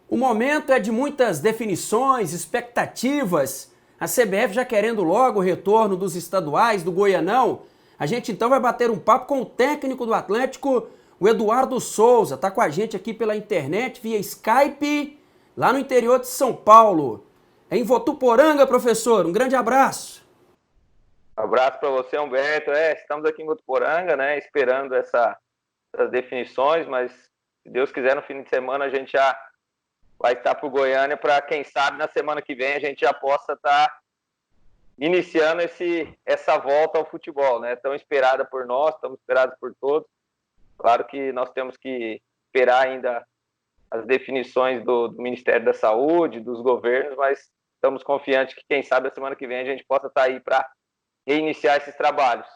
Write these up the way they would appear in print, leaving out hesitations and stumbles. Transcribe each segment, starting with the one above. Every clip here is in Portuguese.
O momento é de muitas definições, expectativas. A CBF já querendo logo o retorno dos estaduais, do Goianão. A gente então vai bater um papo com o técnico do Atlético, o Eduardo Souza. Está com a gente aqui pela internet, via Skype, lá no interior de São Paulo. Em Votuporanga, professor. Um grande abraço. Um abraço para você, Humberto. Estamos aqui em Votuporanga, né, esperando essas definições, mas se Deus quiser, no fim de semana a gente já vai estar para o Goiânia para, quem sabe, na semana que vem a gente já possa estar iniciando essa volta ao futebol, né? Tão esperada por nós, estamos esperados por todos. Claro que nós temos que esperar ainda as definições do Ministério da Saúde, dos governos, mas estamos confiantes que, quem sabe, a semana que vem a gente possa estar aí para reiniciar esses trabalhos.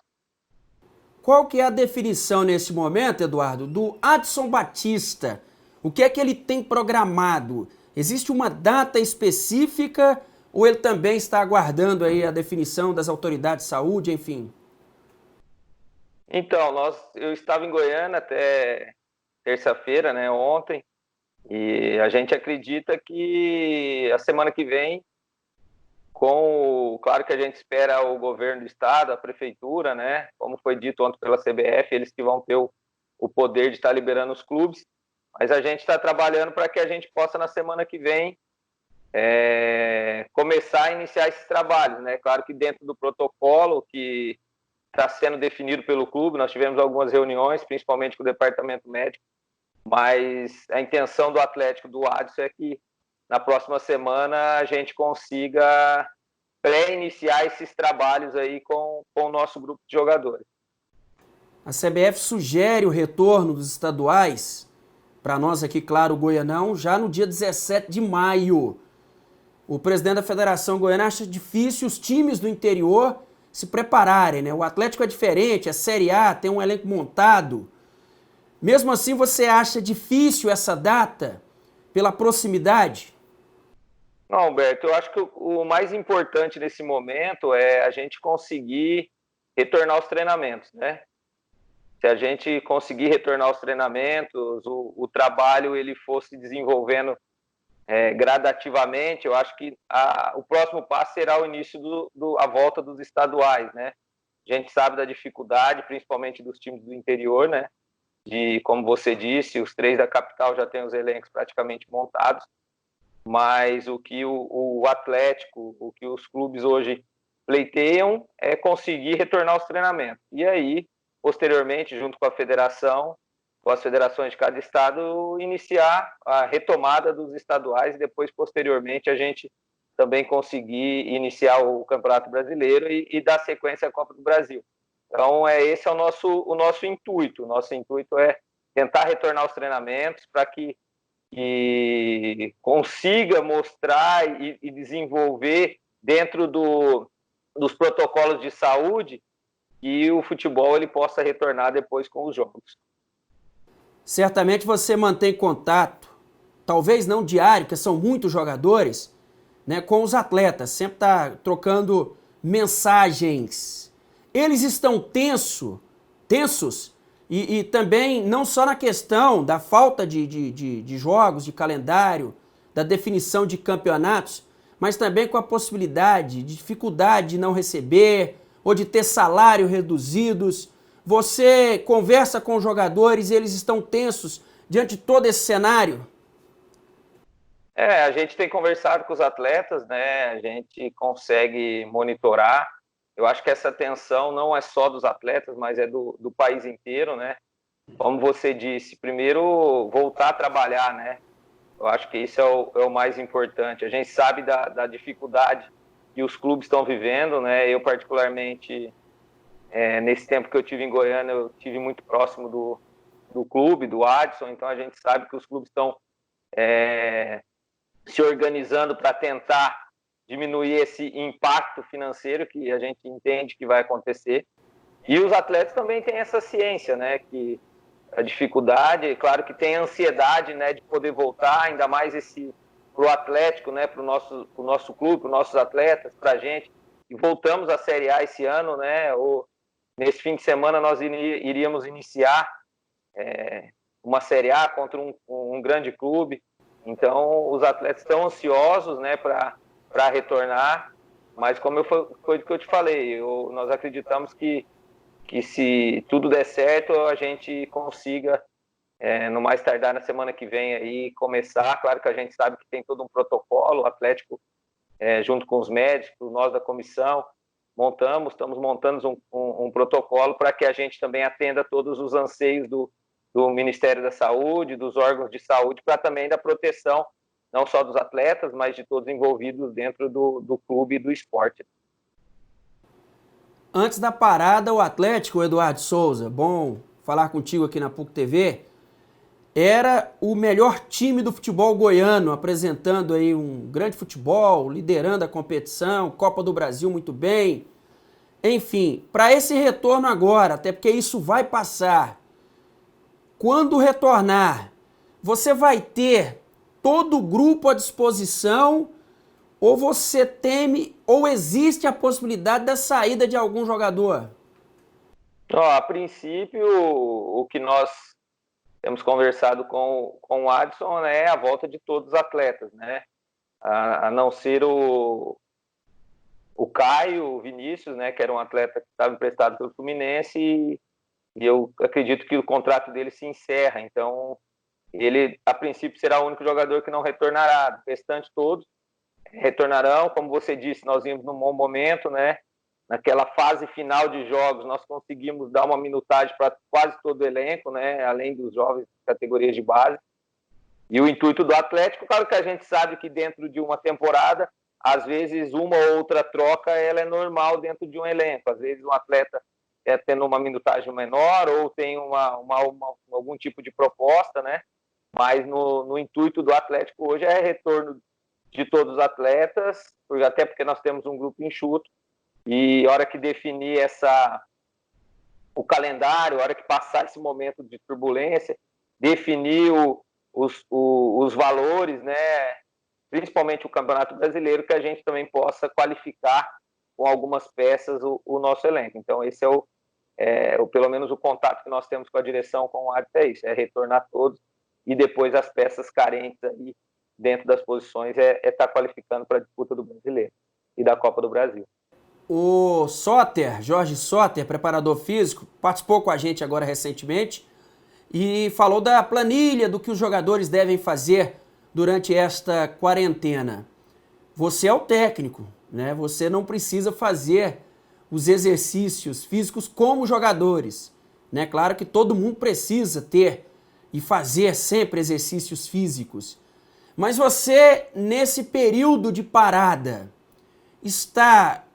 Qual que é a definição nesse momento, Eduardo, do Adson Batista? O que é que ele tem programado? Existe uma data específica ou ele também está aguardando aí a definição das autoridades de saúde, enfim? Então, eu estava em Goiânia até terça-feira, né, ontem, e a gente acredita que a semana que vem, claro que a gente espera o governo do estado, a prefeitura, né, como foi dito ontem pela CBF, eles que vão ter o poder de estar liberando os clubes, mas a gente está trabalhando para que a gente possa, na semana que vem, começar a iniciar esses trabalhos, né? Claro que dentro do protocolo que está sendo definido pelo clube, nós tivemos algumas reuniões, principalmente com o departamento médico, mas a intenção do Atlético, do Adson, é que na próxima semana a gente consiga pré-iniciar esses trabalhos aí com o nosso grupo de jogadores. A CBF sugere o retorno dos estaduais, para nós aqui, claro, o Goianão, já no dia 17 de maio. O presidente da Federação Goiana acha difícil os times do interior se prepararem, né? O Atlético é diferente, é Série A, tem um elenco montado. Mesmo assim, você acha difícil essa data pela proximidade? Não, Humberto, eu acho que o mais importante nesse momento é a gente conseguir retornar aos treinamentos, né? Se a gente conseguir retornar aos treinamentos, o trabalho ele fosse desenvolvendo gradativamente, eu acho que o próximo passo será o início a volta dos estaduais, né? A gente sabe da dificuldade, principalmente dos times do interior, né? Como você disse, os 3 da capital já têm os elencos praticamente montados, mas o que o Atlético, o que os clubes hoje pleiteiam é conseguir retornar aos treinamentos. E aí, posteriormente, junto com a federação, com as federações de cada estado, iniciar a retomada dos estaduais e depois, posteriormente, a gente também conseguir iniciar o Campeonato Brasileiro e dar sequência à Copa do Brasil. Então, esse é o nosso intuito. O nosso intuito é tentar retornar aos treinamentos para que consiga mostrar e desenvolver dentro dos protocolos de saúde e o futebol ele possa retornar depois com os jogos. Certamente você mantém contato, talvez não diário, porque são muitos jogadores, né, com os atletas, sempre está trocando mensagens. Eles estão tensos, e também não só na questão da falta de jogos, de calendário, da definição de campeonatos, mas também com a possibilidade, de dificuldade de não receber ou de ter salário reduzidos. Você conversa com os jogadores e eles estão tensos diante de todo esse cenário? A gente tem conversado com os atletas, né? A gente consegue monitorar. Eu acho que essa tensão não é só dos atletas, mas é do país inteiro, né? Como você disse, primeiro voltar a trabalhar, né? Eu acho que isso é o mais importante. A gente sabe da dificuldade que os clubes estão vivendo, né? Eu, particularmente, nesse tempo que eu tive em Goiânia, eu tive muito próximo do clube, do Adson, então a gente sabe que os clubes estão se organizando para tentar diminuir esse impacto financeiro que a gente entende que vai acontecer. E os atletas também têm essa ciência, né, que a dificuldade, claro que tem a ansiedade, né, de poder voltar, ainda mais para o Atlético, né, para o nosso clube, para os nossos atletas, para a gente. E voltamos à Série A esse ano, né, nesse fim de semana nós iríamos iniciar uma Série A contra um grande clube. Então, os atletas estão ansiosos, né, para retornar, mas como foi o que eu te falei, nós acreditamos que se tudo der certo, a gente consiga, no mais tardar na semana que vem, aí, começar. Claro que a gente sabe que tem todo um protocolo, o Atlético, junto com os médicos, nós da comissão, estamos montando um protocolo para que a gente também atenda todos os anseios do Ministério da Saúde, dos órgãos de saúde, para também da proteção, não só dos atletas, mas de todos envolvidos dentro do clube e do esporte. Antes da parada, o Atlético, Eduardo Souza, bom falar contigo aqui na PUC TV, era o melhor time do futebol goiano, apresentando aí um grande futebol, liderando a competição, Copa do Brasil muito bem. Enfim, para esse retorno agora, até porque isso vai passar, quando retornar, você vai ter todo o grupo à disposição ou você teme ou existe a possibilidade da saída de algum jogador? A princípio, o que nós temos conversado com o Adson, né, é a volta de todos os atletas, né? A não ser o Caio, o Vinícius, né, que era um atleta que estava emprestado pelo Fluminense, e eu acredito que o contrato dele se encerra. Então, ele, a princípio, será o único jogador que não retornará. O restante todos retornarão. Como você disse, nós vimos num bom momento, né? Naquela fase final de jogos, nós conseguimos dar uma minutagem para quase todo o elenco, né? Além dos jovens categorias de base. E o intuito do Atlético, claro que a gente sabe que dentro de uma temporada, às vezes uma ou outra troca ela é normal dentro de um elenco. Às vezes um atleta tendo uma minutagem menor ou tem algum tipo de proposta, né? Mas no intuito do Atlético hoje é retorno de todos os atletas, até porque nós temos um grupo enxuto, e a hora que definir o calendário, a hora que passar esse momento de turbulência, definir os valores, né? Principalmente o Campeonato Brasileiro, que a gente também possa qualificar com algumas peças o nosso elenco. Então, esse pelo menos o contato que nós temos com a direção, com o árbitro, é isso, é retornar todos e depois as peças carentes aí dentro das posições estar qualificando para a disputa do Brasileiro e da Copa do Brasil. O Soter, Jorge Soter, preparador físico, participou com a gente agora recentemente e falou da planilha do que os jogadores devem fazer durante esta quarentena. Você é o técnico, né? Você não precisa fazer os exercícios físicos como jogadores, né? Claro que todo mundo precisa ter e fazer sempre exercícios físicos. Mas você, nesse período de parada, está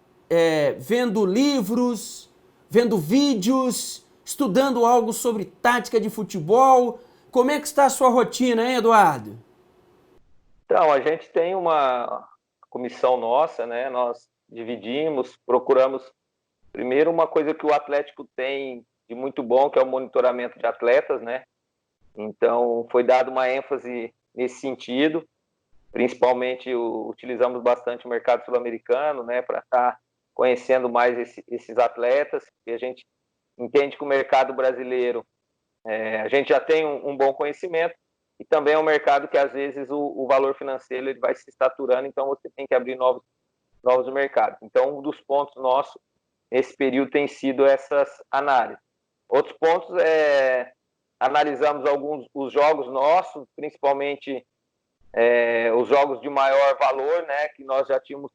vendo livros, vendo vídeos, estudando algo sobre tática de futebol? Como é que está a sua rotina, hein, Eduardo? Então, a gente tem uma comissão nossa, né? Nós dividimos, procuramos primeiro uma coisa que o Atlético tem de muito bom, que é o monitoramento de atletas, né? Então, foi dado uma ênfase nesse sentido. Principalmente, utilizamos bastante o mercado sul-americano, né? Para estar conhecendo mais esses atletas. E a gente entende que o mercado brasileiro, a gente já tem um bom conhecimento, e também é um mercado que, às vezes, o valor financeiro ele vai se estaturando, então você tem que abrir novos mercados. Então, um dos pontos nossos nesse período tem sido essas análises. Outros pontos analisamos os jogos nossos, principalmente os jogos de maior valor, né, que nós já tínhamos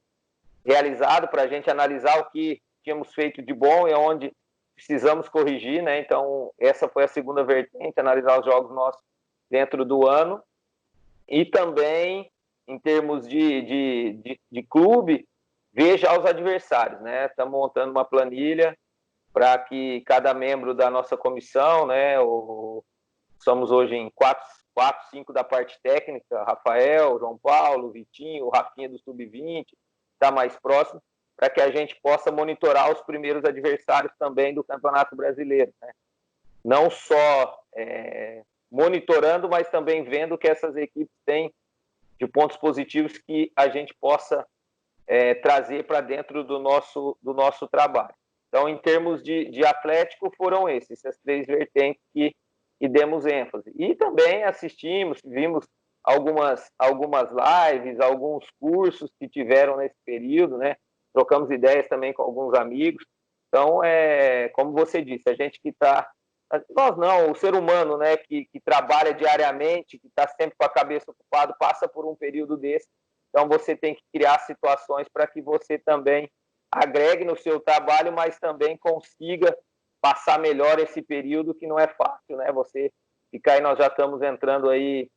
realizado, para a gente analisar o que tínhamos feito de bom e onde precisamos corrigir, né? Então, essa foi a segunda vertente, analisar os jogos nossos dentro do ano. E também, em termos de clube, ver já os adversários, né? Estamos montando uma planilha para que cada membro da nossa comissão, né? Somos hoje em 5 da parte técnica, Rafael, João Paulo, Vitinho, o Rafinha do Sub-20, está mais próximo, para que a gente possa monitorar os primeiros adversários também do Campeonato Brasileiro, né? Não só monitorando, mas também vendo que essas equipes têm de pontos positivos que a gente possa trazer para dentro do nosso trabalho. Então, em termos de Atlético, foram essas três vertentes que demos ênfase. E também vimos algumas lives, alguns cursos que tiveram nesse período, né? Trocamos ideias também com alguns amigos. Então, como você disse, a gente que está... Nós não, o ser humano, né, que trabalha diariamente, que está sempre com a cabeça ocupada, passa por um período desse. Então, você tem que criar situações para que você também agregue no seu trabalho, mas também consiga passar melhor esse período, que não é fácil, né? Você ficar aí, nós já estamos entrando aí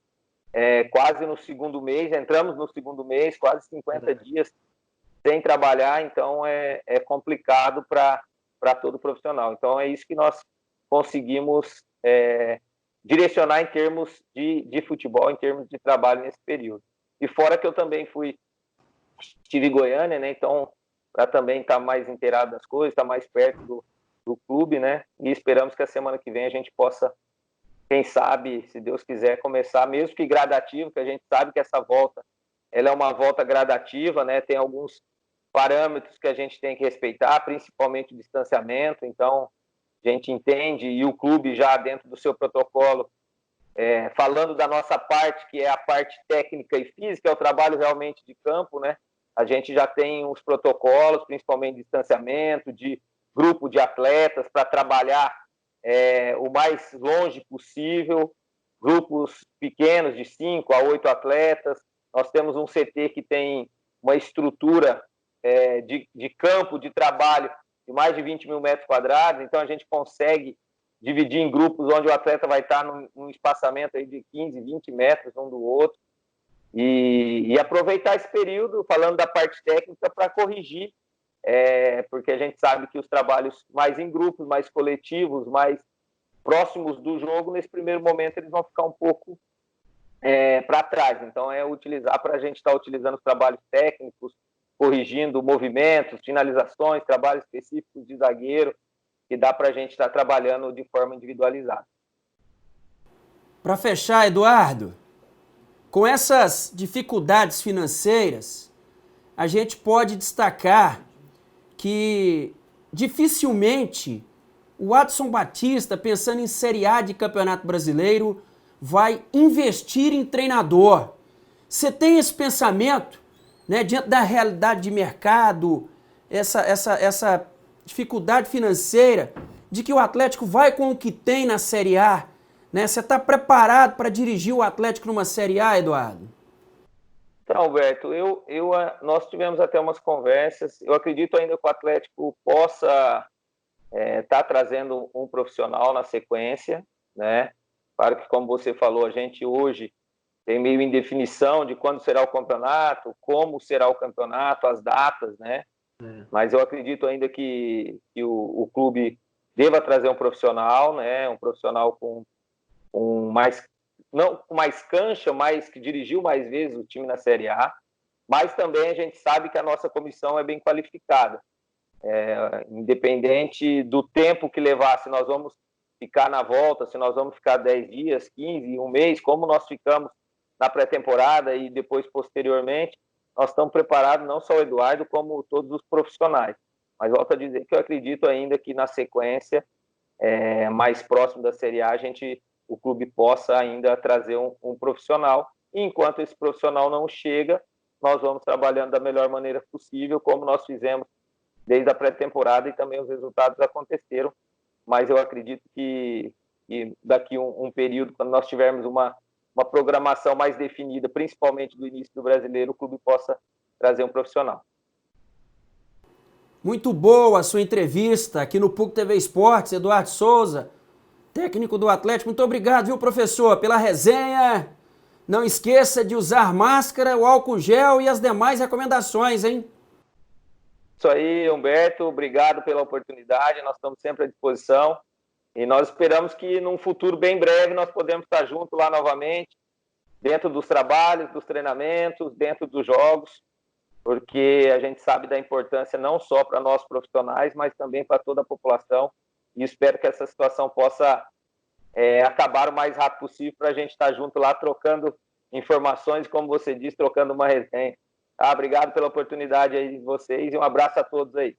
quase no segundo mês, entramos no segundo mês, quase 50 dias sem trabalhar, então é complicado para todo profissional. Então, é isso que nós conseguimos direcionar em termos de futebol, em termos de trabalho nesse período. E fora que eu também estive em Goiânia, né? Então, para também estar mais inteirado das coisas, estar mais perto do clube, né? E esperamos que a semana que vem a gente possa, quem sabe, se Deus quiser, começar, mesmo que gradativo, que a gente sabe que essa volta, ela é uma volta gradativa, né? Tem alguns parâmetros que a gente tem que respeitar, principalmente o distanciamento. Então, a gente entende, e o clube já dentro do seu protocolo, falando da nossa parte, que é a parte técnica e física, é o trabalho realmente de campo, né? A gente já tem os protocolos, principalmente de distanciamento, de grupo de atletas, para trabalhar o mais longe possível, grupos pequenos de 5 a 8 atletas. Nós temos um CT que tem uma estrutura de campo, de trabalho, de mais de 20 mil metros quadrados, então a gente consegue dividir em grupos onde o atleta vai estar num espaçamento aí de 15, 20 metros um do outro, e aproveitar esse período, falando da parte técnica, para corrigir, porque a gente sabe que os trabalhos mais em grupos, mais coletivos, mais próximos do jogo, nesse primeiro momento eles vão ficar um pouco para trás. Então, utilizar para a gente estar utilizando os trabalhos técnicos, corrigindo movimentos, finalizações, trabalhos específicos de zagueiro, que dá para a gente estar trabalhando de forma individualizada. Para fechar, Eduardo, com essas dificuldades financeiras, a gente pode destacar que dificilmente o Adson Batista, pensando em Série A de Campeonato Brasileiro, vai investir em treinador. Você tem esse pensamento, né, diante da realidade de mercado, essa dificuldade financeira, de que o Atlético vai com o que tem na Série A, né? Você está preparado para dirigir o Atlético numa Série A, Eduardo? Então, Alberto, nós tivemos até umas conversas. Eu acredito ainda que o Atlético possa estar trazendo um profissional na sequência, né? Claro que, como você falou, a gente hoje tem meio indefinição de quando será o campeonato, como será o campeonato, as datas, né? Mas eu acredito ainda que o clube deva trazer um profissional, né? Um profissional com mais, não com mais cancha, mas que dirigiu mais vezes o time na Série A. Mas também a gente sabe que a nossa comissão é bem qualificada. Independente do tempo que levar, se nós vamos ficar na volta, se nós vamos ficar 10 dias, 15, um mês, como nós ficamos na pré-temporada e depois posteriormente, nós estamos preparados, não só o Eduardo, como todos os profissionais. Mas volto a dizer que eu acredito ainda que na sequência, mais próximo da Série A, o clube possa ainda trazer um profissional. E enquanto esse profissional não chega, nós vamos trabalhando da melhor maneira possível, como nós fizemos desde a pré-temporada, e também os resultados aconteceram. Mas eu acredito que daqui um período, quando nós tivermos uma programação mais definida, principalmente do início do Brasileiro, o clube possa trazer um profissional. Muito boa a sua entrevista aqui no PUC TV Esportes, Eduardo Souza, técnico do Atlético. Muito obrigado, viu, professor, pela resenha. Não esqueça de usar máscara, o álcool gel e as demais recomendações, hein? Isso aí, Humberto, obrigado pela oportunidade, nós estamos sempre à disposição e nós esperamos que num futuro bem breve nós podemos estar juntos lá novamente, dentro dos trabalhos, dos treinamentos, dentro dos jogos, porque a gente sabe da importância não só para nós profissionais, mas também para toda a população, e espero que essa situação possa acabar o mais rápido possível para a gente estar junto lá trocando informações, como você disse, trocando uma resenha. Obrigado pela oportunidade aí de vocês e um abraço a todos aí.